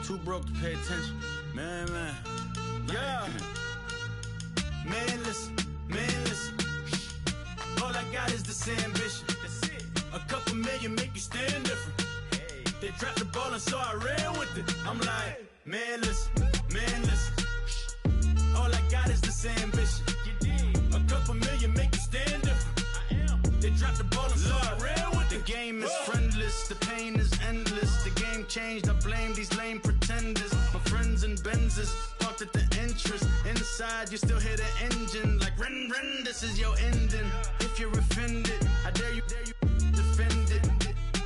Too broke to pay attention. Man. Yeah. Man, listen. All I got is this ambition. That's it. A couple million make you stand different. Hey. They dropped the ball and so I ran with it. I'm like, man, listen. All I got is this ambition. You did. A couple million make you stand different. I am. They dropped the ball and so I ran with it. The game is friendless, the pain is endless. The game changed, I blame these lame pretenders. My friends and Benzes parked at the entrance. Inside, you still hear the engine. Like, ren, this is your ending. If you're offended, I dare you defend it.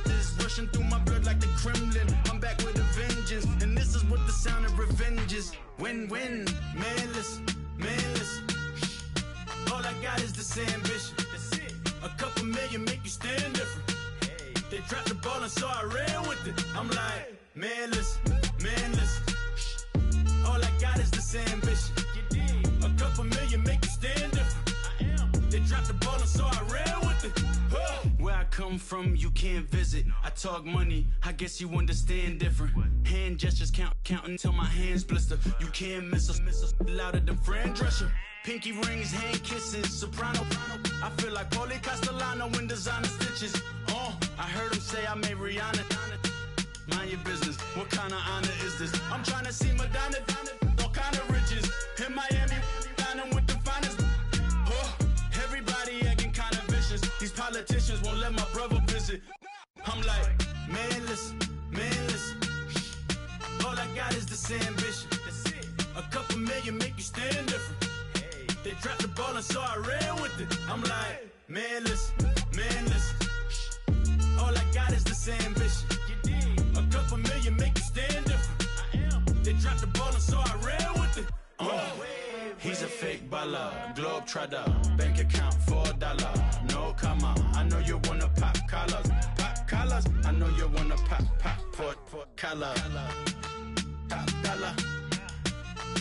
This rushing through my blood like the Kremlin. I'm back with a vengeance. And this is what the sound of revenge is. Win-win. Man, listen. All I got is this ambition. That's it. A couple million make you stand different. Hey. They dropped the ball and so I ran with it. I'm like, man, listen. All I got is this ambition. You did. A couple million make you stand different. I am. They dropped the ball and so I ran with it. Where I come from, you can't visit. I talk money, I guess you understand different. Hand gestures counting till my hands blister. You can't miss us louder than Fran Drescher. Pinky rings, hand kisses, soprano. I feel like Paulie Castellano in designer stitches. I heard him say I made Rihanna. Mind your business, what kind of honor is this? I'm trying to see Madonna, all kind of riches. In Miami, dining with the finest. Everybody acting kind of vicious. These politicians won't let my brother visit. I'm like, man, listen. All I got is this ambition. That's it. A couple million make you stand different. Hey. They dropped the ball and so I ran with it. I'm like, man, listen. All I got is this ambition. You did. A couple million make you stand different. I am. They dropped the ball and so I ran with it. He's a fake baller, globe trotter, bank account $4. No comma, I know you wanna pop collars. I know you wanna pop collar. Top dollar,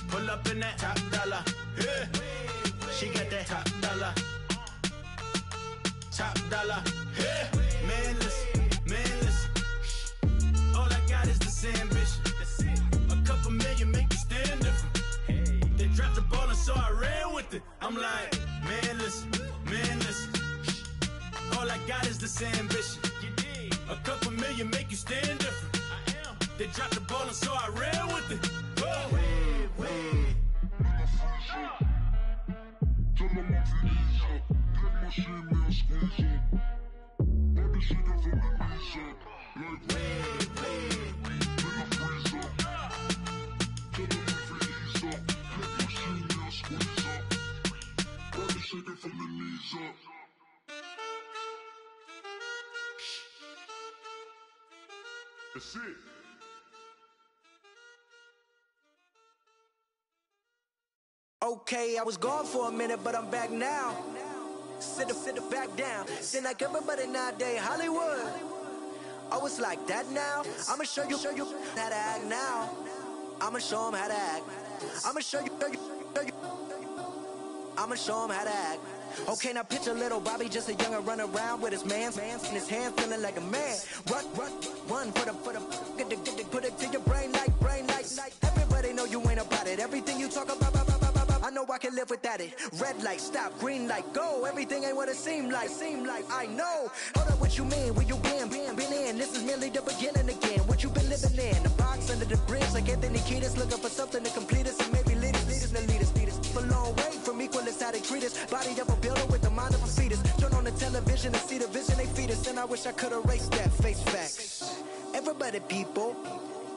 pull up in that top dollar. Yeah. She got that top dollar. Yeah. Man, listen. All I got is this ambition. That's it. A couple million make you stand different. Hey. They dropped the ball and so I ran with it. I'm like, man, listen. All I got is this ambition. You did. A couple million make you stand different. I am. They dropped the ball and so I ran with it. That's it. Okay, I was gone for a minute, but I'm back now. Sit back down. Seem like everybody nowadays, Hollywood. Oh, it's like that now. I'ma show you how to act now. I'ma show them how to act. I'ma show you. I'ma show them how to act. Okay, now picture little Bobby, just a youngin' run around with his man's in his hand, feeling like a man. Run for the put it to your brain like. Everybody know you ain't about it. Everything you talk about, I know I can live without it. Red light, stop, green light, go. Everything ain't what it seem like. I know. Hold up, what you mean? Where you been in? This is merely the beginning again. What you been living in? The box under the bridge, like Anthony Kiedis, looking for something to complete us and maybe lead us. A long way from equalist how they treat us. Body of a builder with the mind of a fetus. Turn on the television and see the vision they feed us. And I wish I could erase that. Face facts. Everybody people,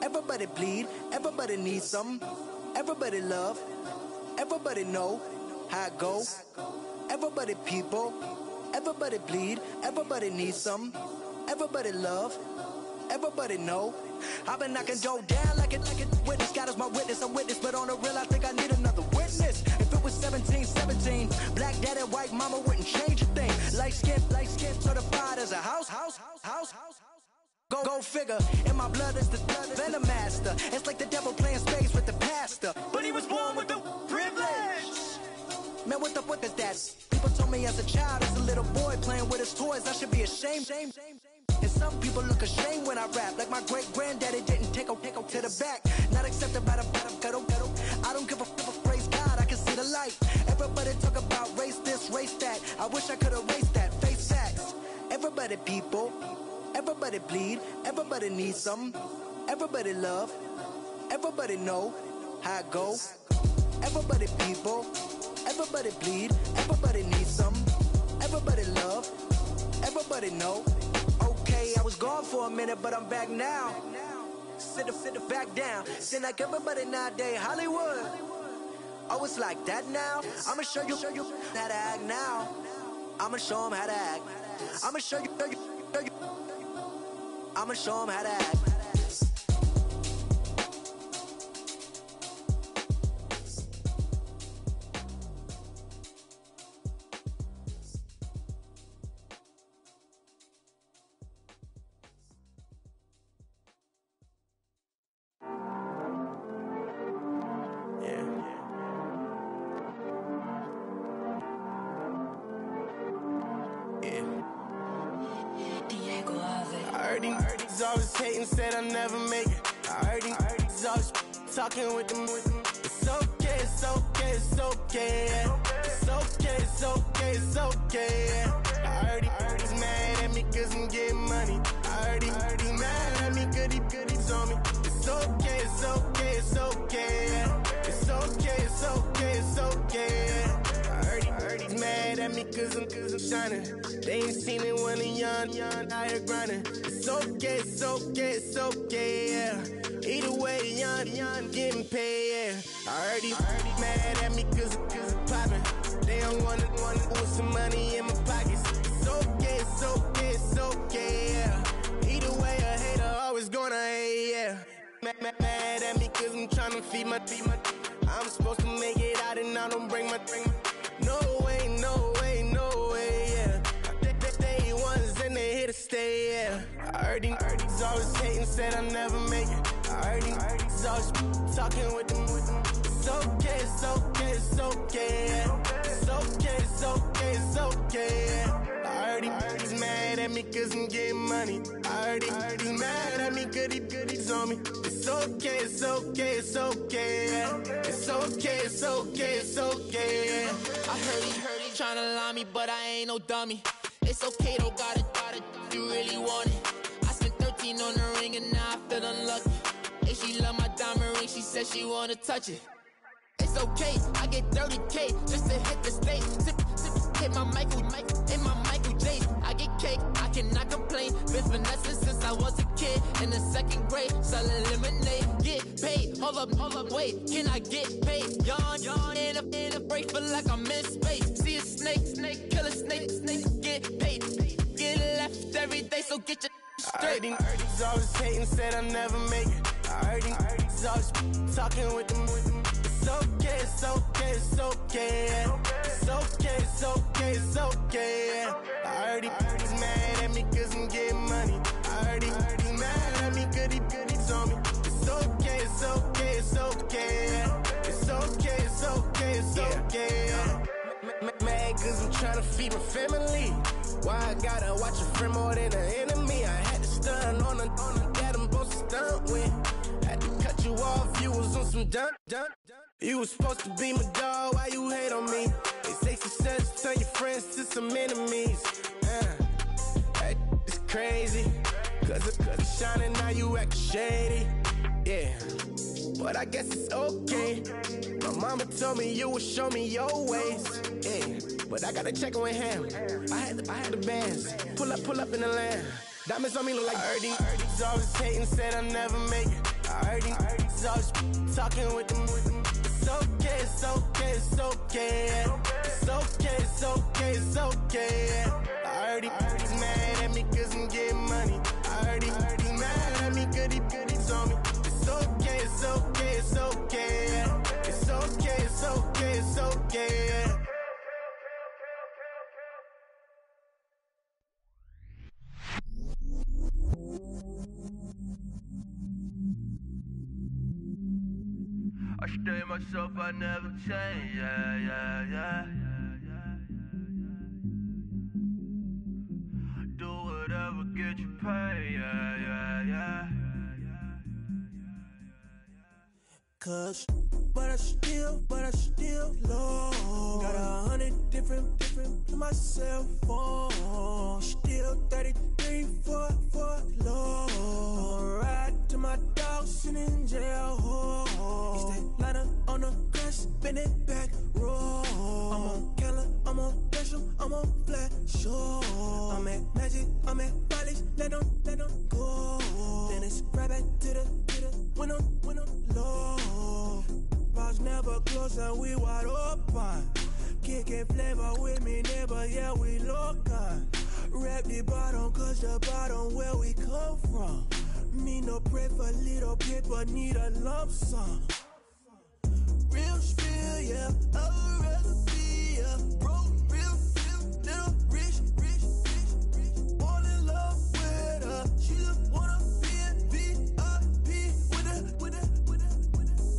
everybody bleed, everybody needs something. Everybody love, everybody know how it go. Everybody people, everybody bleed, everybody needs something. Everybody love, everybody know. I've been knocking dough down like it witness. God is my witness, I'm witness, but on the real I think I need another witness. If it was 17, black daddy, white mama wouldn't change a thing. Light skin, certified as a house. Go figure, in my blood is the venom master. It's like the devil playing space with the pastor. But he was born with the privilege. Man, what is that? People told me as a child, as a little boy playing with his toys, I should be ashamed. And some people look ashamed when I rap, like my great granddaddy didn't take a to the back. Not accepted by the bottom, ghetto. I don't give a praise God, I can see the light. Everybody talk about race this, race that. I wish I could erase that, face facts. Everybody people, everybody bleed, everybody needs some. Everybody love, everybody know how it go. Everybody people, everybody bleed, everybody needs some. Everybody love, everybody know. Okay, I was gone for a minute, but I'm back now. Sit back down. Seem like everybody nowadays Hollywood. Oh, it's like that now. I'ma show you how to act now. I'ma show them how to act. I'ma show you. I'ma show them how to act. He's always hating, said I'll never make it. I heard he's always talking with them. It's okay, it's okay, it's okay. It's okay, it's okay, it's okay. I heard he's mad at me cause I'm getting money. I heard he's mad at me cause he's on me. It's okay, it's okay, it's okay. It's okay, it's okay, it's okay. I heard he's mad at me cause I'm shining. They ain't seen it when I'm young, out here grinding. It's okay, it's okay, it's okay, yeah. Either way, young, getting paid, yeah. I heard he's mad at me cause I'm poppin'. They don't wanna with some money in my pockets. It's okay, it's okay, it's okay, yeah. Either way, a hater always gonna hate, yeah. Mad at me cause I'm tryna feed my I'm supposed to make it out and I don't bring my No way, no way, no way, yeah. They ones and they here to stay, yeah. I heard he's always hating, said I'll never make it. I heard he's always talking with them. It's okay, it's okay, it's okay, yeah. It's okay, it's okay, it's okay, yeah. I heard he's mad at me cause I'm getting money. I heard he's mad at me cause he's on me. It's okay, it's okay, it's okay, yeah. It's okay, it's okay, it's okay, yeah. I heard he tryna lie me, but I ain't no dummy. It's okay though, got it, you really want it. I spent 13 on the ring and now I feel unlucky. And she love my diamond ring, she said she wanna touch it. It's okay, I get 30K just to hit the stage. Sip, hit my Michael, in my Michael J. I get cake, I cannot complain. Been finessing since I was a kid. In the second grade, selling lemonade. Get paid, hold up, wait, can I get paid? Yawn, in a break, feel like I'm in space. See a snake, kill a snake, get paid. Get left every day, so get your straight. I heard he's always hating, said I'll never make it. I heard he's always talking with them. It's okay, it's okay, it's okay, yeah. It's okay, it's okay, it's okay, yeah. I heard he's mad at me cause I'm getting money. I heard he's mad at me cause he's on me. It's okay, it's okay, it's okay, yeah. It's okay, it's okay, it's okay, yeah. Mad cause I'm tryna feed my family. Why I gotta watch a friend more than an enemy? I had to stun on the that I'm supposed to stunt with. Had to cut you off, you was on some dun. You was supposed to be my dog, why you hate on me? They say success turn your friends to some enemies. It's crazy, cause it's shining, now you act shady. Yeah, but I guess it's okay. My mama told me you would show me your ways. Yeah, but I gotta check with him. I had the bands. Pull up in the land. Diamonds on me look like Ernie. He's always hating, said I'll never make it. I heard he's always talking with them. It's okay, it's okay, it's okay, yeah. It's okay, it's okay, it's okay, yeah. I heard he's mad at me cause I'm getting money. I heard he's mad at me cause he's on me. It's okay, it's okay, it's okay, yeah. It's okay, it's okay, it's okay, yeah. I stay myself, I never change, yeah. Do whatever, get you paid, yeah. cuz. But I still love. Got 100 different in my cell phone. Still 33 for love. I'ma ride to my dog sitting in jail. It's that lighter on the grass, bend it back, roll. I'm on Keller, I'm on Gresham, I'm on Flat Shore. I'm at Magic, I'm at Bally's, let them go. Then it's right back to the window low. Bars never close and we wide open. Kicking flavor with me, neighbor, yeah, we local. Rap the bottom, cause the bottom where we come from. Me no pray for little paper, need a lump sum. Real spill, yeah, I'd rather be a broke, real, little rich. All in love with her, she just wanna be a VIP with her.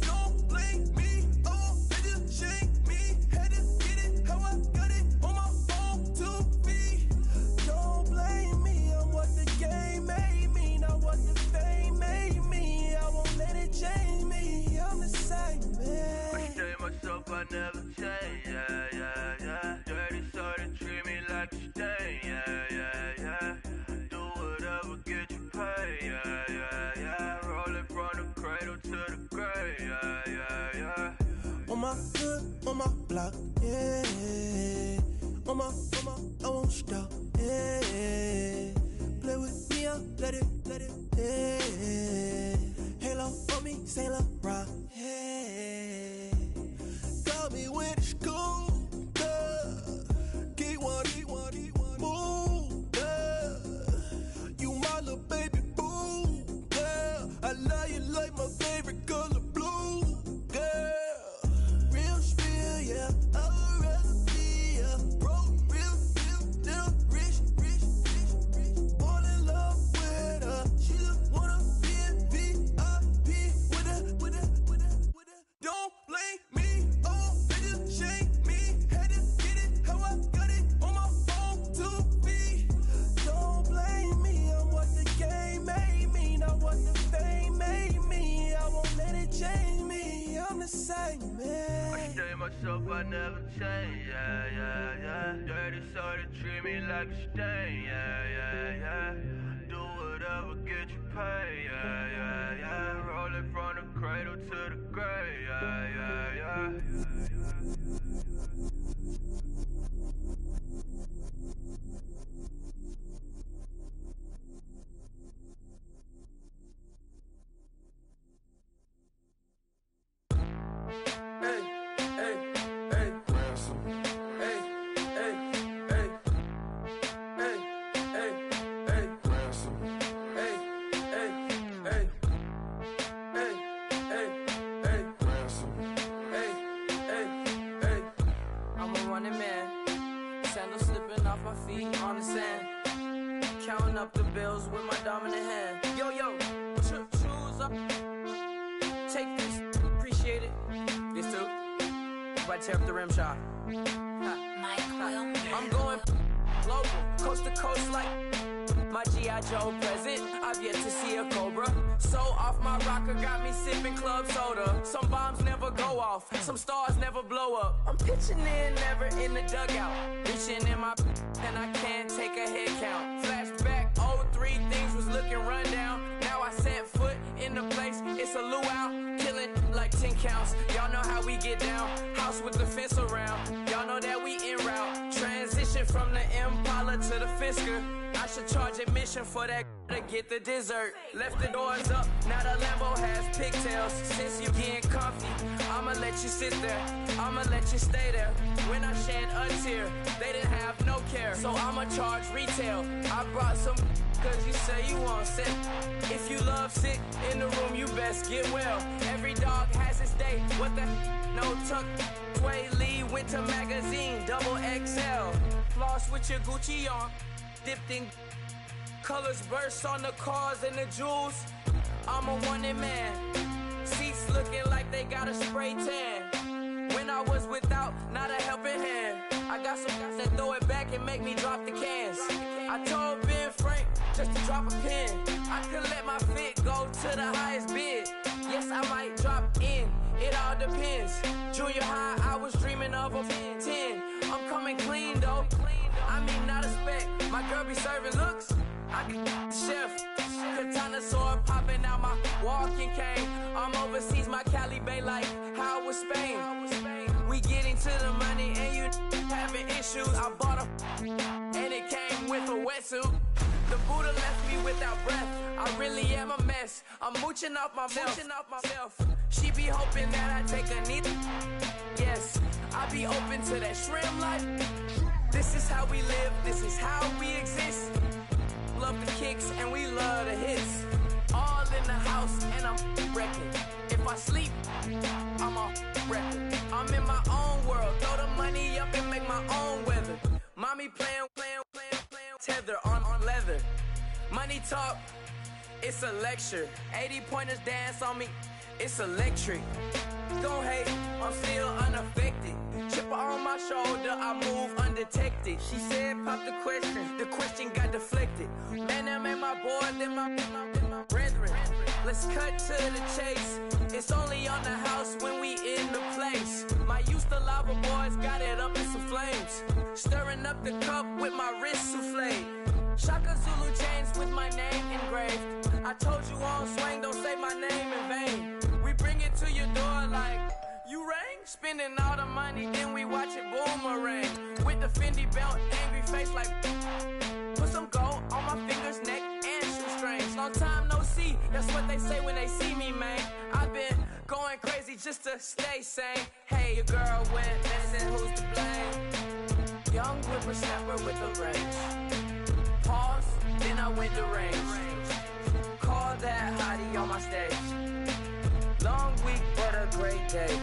Don't blame me, oh, they just shame me. Had to get it, how I got it on my own 2 feet. Don't blame me, I'm what the game made me, not what the fame made me. I won't let it change me, I'm the same man. I stay myself, I never change, yeah. Dirty so they treat me like a stain, yeah. Do whatever, get you paid, yeah. Rolling from the cradle to the grave, yeah. On my hood, on my block, yeah. On my, I won't stop, yeah. Play with me, I'll let it, yeah. Halo on me, Saint Laurent, yeah. Got me with the school, Keep one, move, you my little baby boo, girl. I love you like my favorite color blue, girl. Real spill, yeah, I'd rather be a broke, real, little rich. All in love with her, she just wanna be a VIP with her. Don't blame me, oh, they just shame me. Had to get it, how I got it on my own 2 feet. Don't blame me, I'm what the game made me, not what the fame made me. I won't let it change me, I'm the same man. I stay myself, I never change, yeah. Dirty so they treat me like a stain, yeah. Do whatever, get you paid, yeah. Rolling from the cradle to the grave, yeah. I'm a running man, sandals slipping off my feet on the sand, counting up the bills with my dominant hand. Yo, choose up, take this, appreciate it. This too, if I tear up the rim shot. I'm going global, coast to coast like my G.I. Joe present. I've yet to see a Cobra. So off my rocker got me sipping club soda. Some bombs never go off, some stars never blow up. I'm pitching in, never in the dugout. Reaching in my and I can't take a head count. Flashback 03, things was looking rundown. Now I set foot in the place, it's a luau. Killing like 10 counts. Y'all know how we get down. House with the fence around. Y'all know that we en route. Transition from the Impala to the Fisker. I should charge admission for that to get the dessert. Left the doors up, now the Lambo has pigtails. Since you getting comfy, I'ma let you sit there, I'ma let you stay there. When I shed a tear, they didn't have no care, so I'ma charge retail. I brought some cause you say you want sick. If you love sick in the room, you best get well. Every dog has its day, what the no tuck. Sway Lee, Winter Magazine, double XL. Floss with your Gucci on, dipped in colors burst on the cars and the jewels. I'm a wanted man. Seats looking like they got a spray tan. When I was without, not a helping hand. I got some guys that throw it back and make me drop the cans. I told Ben Frank just to drop a pin. I could let my fit go to the highest bid. Yes, I might drop in It all depends. Junior high, I was dreaming of a 10. I'm coming clean though. I mean, not a spec. My girl be serving looks. I can chef. Katana sword popping out my walking cane. I'm overseas, my Cali Bay like how was Spain. We getting to the money and you having issues. I bought a and it came with a wetsuit. The Buddha left me without breath. I really am a mess. I'm mooching off myself. She be hoping that I take a knee. Yes, I be open to that shrimp life. This is how we live. This is how we exist. Love the kicks and we love the hits. All in the house and I'm wrecking. If I sleep, I'm on record. I'm in my own world. Throw the money up and make my own weather. Mommy playing, tether on leather. Money talk, it's a lecture. 80 pointers dance on me, it's electric. Don't hate, I'm still unaffected. Chipper on my shoulder, I move undetected. She said pop the question got deflected. Man, that made my boy, then my brethren. Let's cut to the chase. It's only on the house when we in the place. My used to lava boys got it up in some flames. Stirring up the cup with my wrist souffle. Shaka Zulu chains with my name engraved. I told you on swing, don't say my name in vain. We bring it to your door like, you rang? Spending all the money, then we watch it boomerang. With the Fendi belt, angry face like, put some gold on my fingers, neck, and shoestrings. Long time no see, that's what they say when they see me, man. I've been going crazy just to stay sane. Hey, your girl went missing, who's to blame? Young whippersnapper with a range. Pause, then I went to range. Call that hottie on my stage. Long week, but a great day.